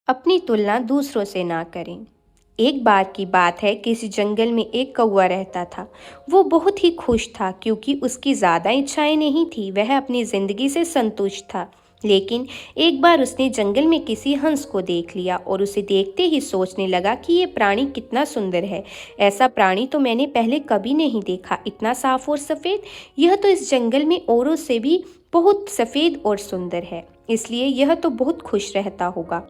अपनी तुलना दूसरों से ना करें। एक बार की बात है, किसी जंगल में एक कौवा रहता था। वो बहुत ही खुश था क्योंकि उसकी ज़्यादा इच्छाएं नहीं थी, वह अपनी ज़िंदगी से संतुष्ट था। लेकिन एक बार उसने जंगल में किसी हंस को देख लिया और उसे देखते ही सोचने लगा कि ये प्राणी कितना सुंदर है। ऐसा प्राणी तो मैंने पहले कभी नहीं देखा, इतना साफ और सफ़ेद। यह तो इस जंगल में औरों से भी बहुत सफ़ेद और सुंदर है, इसलिए यह तो बहुत खुश रहता होगा।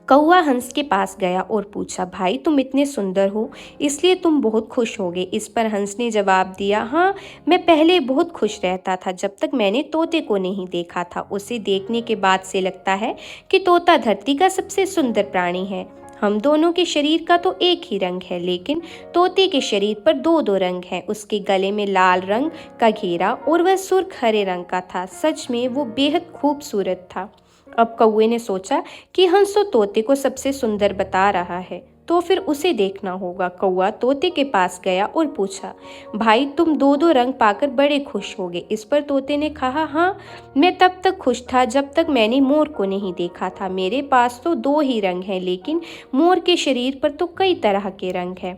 कौवा हंस के पास गया और पूछा, भाई तुम इतने सुंदर हो, इसलिए तुम बहुत खुश होगे। इस पर हंस ने जवाब दिया, हाँ, मैं पहले बहुत खुश रहता था जब तक मैंने तोते को नहीं देखा था। उसे देखने के बाद से लगता है कि तोता धरती का सबसे सुंदर प्राणी है। हम दोनों के शरीर का तो एक ही रंग है, लेकिन तोते के शरीर पर दो दो रंग हैं। उसके गले में लाल रंग का घेरा और वह सुर्ख हरे रंग का था। सच में वो बेहद खूबसूरत था। अब कौवे ने सोचा कि हंस तो तोते को सबसे सुंदर बता रहा है, तो फिर उसे देखना होगा। कौवा तोते के पास गया और पूछा, भाई तुम दो दो रंग पाकर बड़े खुश होगे। इस पर तोते ने कहा, हाँ, मैं तब तक खुश था जब तक मैंने मोर को नहीं देखा था। मेरे पास तो दो ही रंग हैं, लेकिन मोर के शरीर पर तो कई तरह के रंग हैं।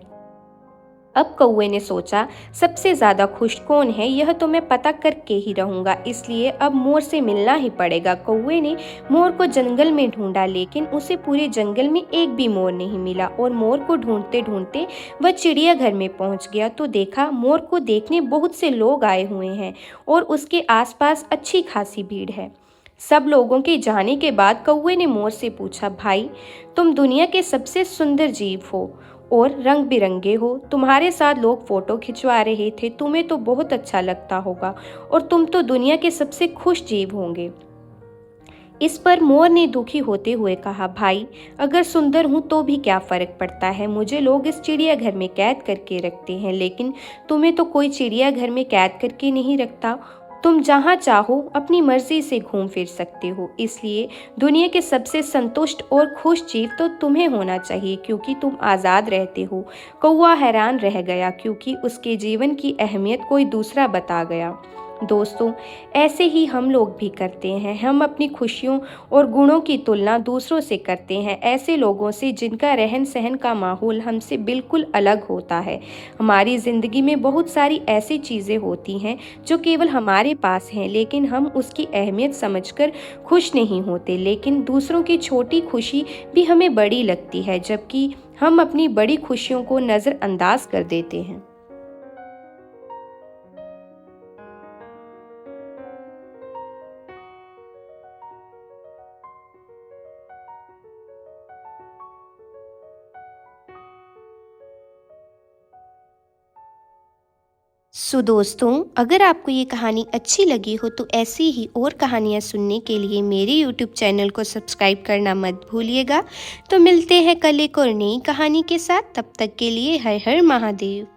अब कौवे ने सोचा, सबसे ज़्यादा खुश कौन है, यह तो मैं पता करके ही रहूँगा, इसलिए अब मोर से मिलना ही पड़ेगा। कौवे ने मोर को जंगल में ढूंढा, लेकिन उसे पूरे जंगल में एक भी मोर नहीं मिला। और मोर को ढूंढते ढूंढते वह चिड़ियाघर में पहुँच गया तो देखा मोर को देखने बहुत से लोग आए हुए हैं और उसके आसपास अच्छी खासी भीड़ है। सब लोगों के जाने के बाद कौवे ने मोर से पूछा, भाई तुम दुनिया के सबसे सुंदर जीव हो और रंग बिरंगे हो, तुम्हारे साथ लोग फोटो खिंचवा रहे थे, तुम्हें तो बहुत अच्छा लगता होगा और तुम तो दुनिया के सबसे खुश जीव होंगे। इस पर मोर ने दुखी होते हुए कहा, भाई अगर सुंदर हूँ तो भी क्या फ़र्क पड़ता है, मुझे लोग इस चिड़ियाघर में कैद करके रखते हैं, लेकिन तुम्हें तो कोई चिड़ियाघर में कैद करके नहीं रखता। तुम जहाँ चाहो अपनी मर्जी से घूम फिर सकते हो, इसलिए दुनिया के सबसे संतुष्ट और खुश जीव तो तुम्हें होना चाहिए क्योंकि तुम आज़ाद रहते हो। कौवा हैरान रह गया क्योंकि उसके जीवन की अहमियत कोई दूसरा बता गया। दोस्तों, ऐसे ही हम लोग भी करते हैं। हम अपनी खुशियों और गुणों की तुलना दूसरों से करते हैं, ऐसे लोगों से जिनका रहन सहन का माहौल हमसे बिल्कुल अलग होता है। हमारी ज़िंदगी में बहुत सारी ऐसी चीज़ें होती हैं जो केवल हमारे पास हैं, लेकिन हम उसकी अहमियत समझकर खुश नहीं होते। लेकिन दूसरों की छोटी खुशी भी हमें बड़ी लगती है, जबकि हम अपनी बड़ी खुशियों को नज़रअंदाज कर देते हैं। दोस्तों, अगर आपको ये कहानी अच्छी लगी हो तो ऐसी ही और कहानियाँ सुनने के लिए मेरे यूट्यूब चैनल को सब्सक्राइब करना मत भूलिएगा। तो मिलते हैं कल एक और नई कहानी के साथ, तब तक के लिए हर हर महादेव।